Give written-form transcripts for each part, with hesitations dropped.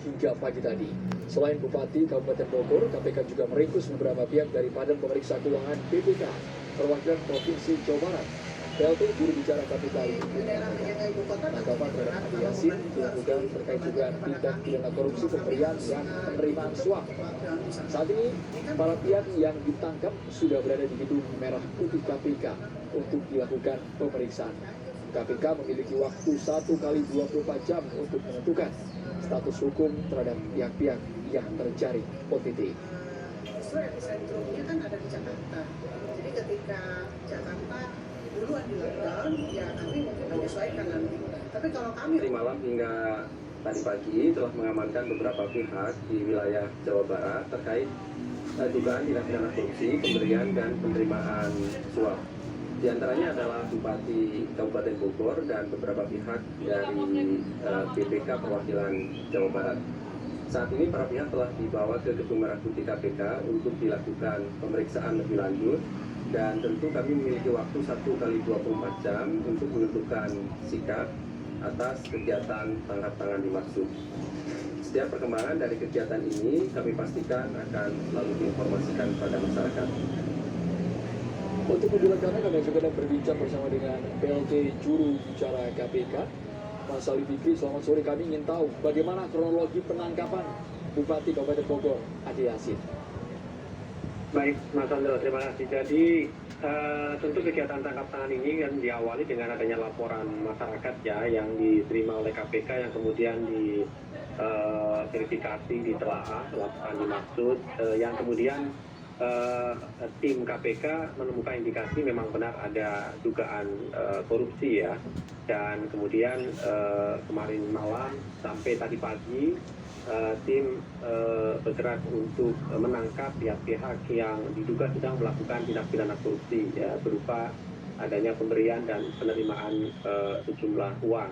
hingga pagi tadi. Selain Bupati Kabupaten Bogor, KPK juga meringkus beberapa pihak dari Badan Pemeriksa Keuangan BPK, perwakilan Provinsi Jawa Barat. PLT juru bicara KPK itu penangkapan terhadap Adi Yasin dilakukan terkait dugaan tindak pidana korupsi pemberian dan penerimaan suap. Saat ini, para pihak yang ditangkap sudah berada di gedung merah putih KPK untuk dilakukan pemeriksaan. KPK memiliki waktu 1 kali 24 jam untuk menentukan status hukum terhadap pihak-pihak yang terjaring OTT. Justru epicentrumnya kan ada di Jakarta. Jadi ketika Jakarta duluan di lockdown, ya kami mungkin menyesuaikan nanti. Tapi kalau kami dari malam hingga tadi pagi telah mengamankan beberapa pihak di wilayah Jawa Barat terkait dugaan tindak pidana korupsi, pemberian dan penerimaan suap. Di antaranya adalah Bupati Kabupaten Bogor dan beberapa pihak dari BPK perwakilan Jawa Barat. Saat ini para pihak telah dibawa ke Gedung Merah Putih KPK untuk dilakukan pemeriksaan lebih lanjut, dan tentu kami memiliki waktu 1 kali 24 jam untuk menentukan sikap atas kegiatan tangkap tangan dimaksud. Setiap perkembangan dari kegiatan ini kami pastikan akan selalu diinformasikan pada masyarakat. Untuk lebih lengkapnya kami juga berbincang bersama dengan PLT juru bicara KPK, Mas Ali Fikri. Selamat sore, kami ingin tahu bagaimana kronologi penangkapan Bupati Kabupaten Bogor Adi Yasin. Baik, Mas Andro, terima kasih. Jadi tentu kegiatan tangkap tangan ini kan diawali dengan adanya laporan masyarakat ya yang diterima oleh KPK yang kemudian diverifikasi, ditelaah, laporan dimaksud, yang kemudian tim KPK menemukan indikasi memang benar ada dugaan korupsi ya, dan kemudian kemarin malam sampai tadi pagi tim bergerak untuk menangkap pihak-pihak yang diduga sedang melakukan tindak pidana korupsi ya, berupa adanya pemberian dan penerimaan sejumlah uang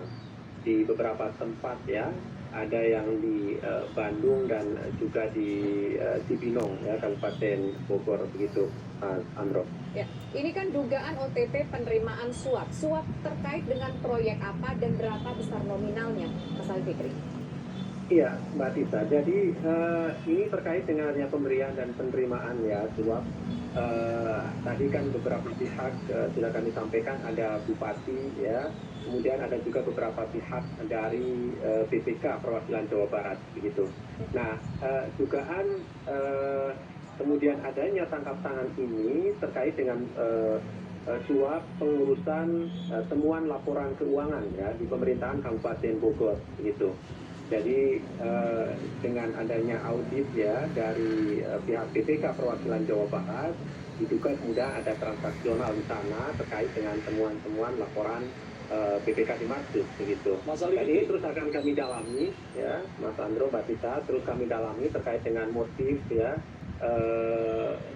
di beberapa tempat ya. Ada yang di Bandung dan juga di Cibinong ya, Kabupaten Bogor, begitu Mas Andro. Ya, ini kan dugaan OTT penerimaan suap. Suap terkait dengan proyek apa dan berapa besar nominalnya, Mas Ali Fikri? Iya, Mbak Tisa. Jadi ini terkait dengan adanya pemberian dan penerimaan ya suap. Tadi kan beberapa pihak sudah kami sampaikan, ada Bupati ya, kemudian ada juga beberapa pihak dari BPK perwakilan Jawa Barat begitu. Nah, dugaan kemudian adanya tangkap tangan ini terkait dengan suap pengurusan temuan laporan keuangan ya di pemerintahan Kabupaten Bogor begitu. Jadi dengan adanya audit ya dari pihak BPK perwakilan Jawa Barat, diduga kemudian ada transaksional di sana terkait dengan temuan-temuan laporan BPK dimaksud begitu. Dan ini terus akan kami dalami ya, Mas Andro, Mbak Tisa, terus kami dalami terkait dengan motif ya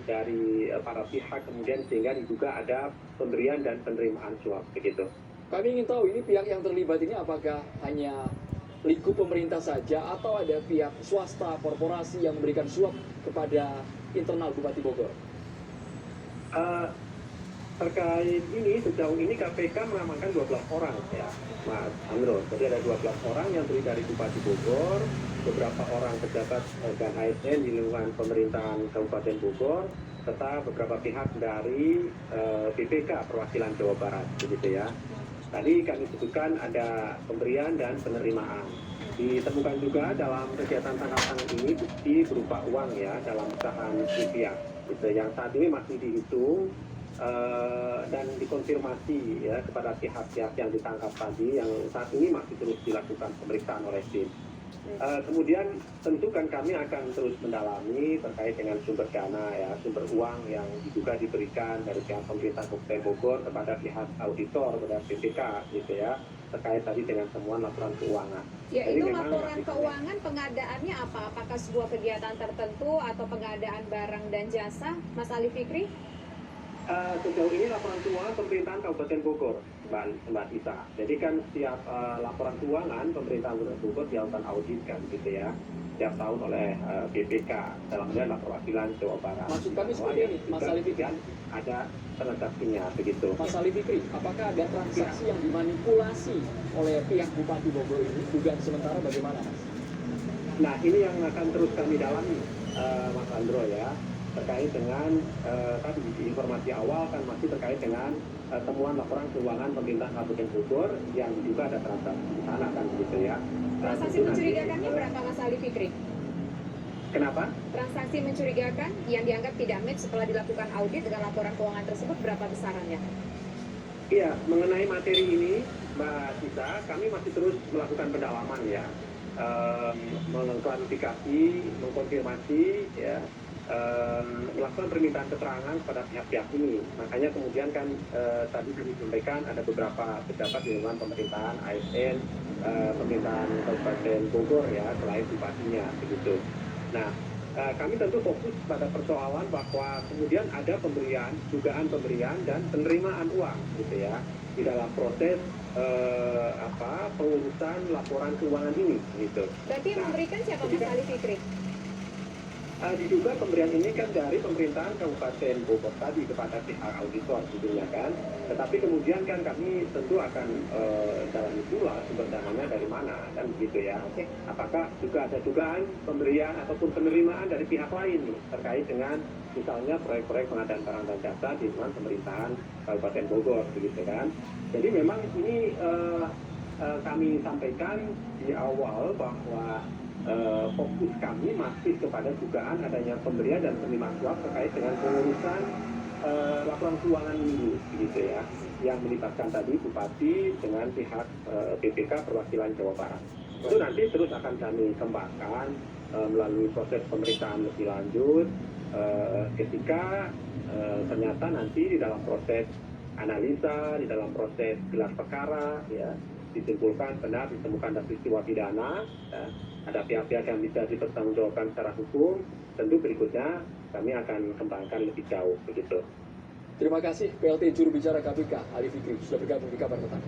dari para pihak kemudian sehingga diduga ada pemberian dan penerimaan suap begitu. Kami ingin tahu ini pihak yang terlibat ini apakah hanya lingkup pemerintah saja atau ada pihak swasta, korporasi yang memberikan suap kepada internal Bupati Bogor? Terkait ini, sejauh ini KPK mengamankan 12 orang ya, Mas Andro. Jadi ada 12 orang yang terdiri dari Bupati Bogor, beberapa orang pejabat dan ASN di lingkungan pemerintahan Kabupaten Bogor, serta beberapa pihak dari BPK perwakilan Jawa Barat, begitu ya. Tadi kami sebutkan ada pemberian dan penerimaan. Ditemukan juga dalam kegiatan tangkap tangan ini bukti berupa uang ya dalam pecahan rupiah, gitu, yang saat ini masih dihitung dan dikonfirmasi ya kepada pihak-pihak yang ditangkap tadi, yang saat ini masih terus dilakukan pemeriksaan oleh tim. Kemudian tentu kan kami akan terus mendalami terkait dengan sumber dana ya, sumber uang yang diduga diberikan dari pihak pemerintah Kabupaten Bogor kepada pihak auditor, kepada BPK gitu ya, terkait tadi dengan temuan laporan keuangan. Ya, jadi itu laporan keuangan pengadaannya apa? Apakah sebuah kegiatan tertentu atau pengadaan barang dan jasa, Mas Ali Fikri? Sejauh ini laporan keuangan pemerintahan Kabupaten Bogor, Mbak Tisa. Jadi kan setiap laporan keuangan pemerintahan Kabupaten Bogor dilakukan audit kan gitu ya, setiap tahun oleh BPK dalam hal perwakilan Jawa Barat. Maksud kami seperti ini, Mas Ali Fikri. Ada transaksinya begitu. Mas Ali Fikri, apakah ada transaksi yang dimanipulasi oleh pihak Bupati Bogor ini? Dugaan sementara bagaimana, Mas? Nah, ini yang akan terus kami dalami, Mas Andro ya, terkait dengan tadi di informasi awal kan masih terkait dengan temuan laporan keuangan pemerintah Kabupaten Bogor yang juga ada transaksi di sana kan gitu ya. Transaksi Itu nanti, mencurigakannya berapa Mas Ali Fikri? Kenapa? Transaksi mencurigakan yang dianggap tidak match setelah dilakukan audit dengan laporan keuangan tersebut berapa besarannya? Iya, mengenai materi ini, Mbak Sisa, kami masih terus melakukan pendalaman ya, mengklarifikasi, mengkonfirmasi, ya, melakukan permintaan keterangan kepada pihak-pihak ini. Makanya kemudian kan tadi disampaikan ada beberapa pejabat di lingkungan pemerintahan ASN, pemerintahan Kabupaten Bogor ya, selain bupatinya begitu. Nah, kami tentu fokus pada persoalan bahwa kemudian ada pemberian, dugaan pemberian dan penerimaan uang, gitu ya, di dalam proses pengurusan laporan keuangan ini, gitu. Berarti yang memberikan siapa Mas Ali Fikri? Diduga pemberian ini kan dari pemerintahan Kabupaten Bogor tadi kepada pihak auditor tentunya kan. Tetapi kemudian kan kami tentu akan dalami pula sumber dananya dari mana kan begitu ya. Oke. Apakah juga ada dugaan pemberian ataupun penerimaan dari pihak lain nih terkait dengan misalnya proyek-proyek pengadaan barang dan jasa di lingkungan pemerintahan Kabupaten Bogor begitu kan. Jadi memang ini kami sampaikan di awal bahwa fokus kami masih kepada dugaan adanya pemberian dan penerimaan suap terkait dengan pengurusan laporan keuangan ini, begitu ya, yang melibatkan tadi Bupati dengan pihak BPK perwakilan Jawa Barat. Itu nanti terus akan kami kembangkan melalui proses pemeriksaan lebih lanjut ketika ternyata nanti di dalam proses analisa, di dalam proses gelar perkara, ya, disimpulkan benar ditemukan ada peristiwa pidana, ya, ada pihak-pihak yang bisa dipertanggungjawabkan secara hukum, tentu berikutnya kami akan kembangkan lebih jauh begitu. Terima kasih PLT Juru Bicara KPK Ali Fikri sudah bergabung di Kabar Petang.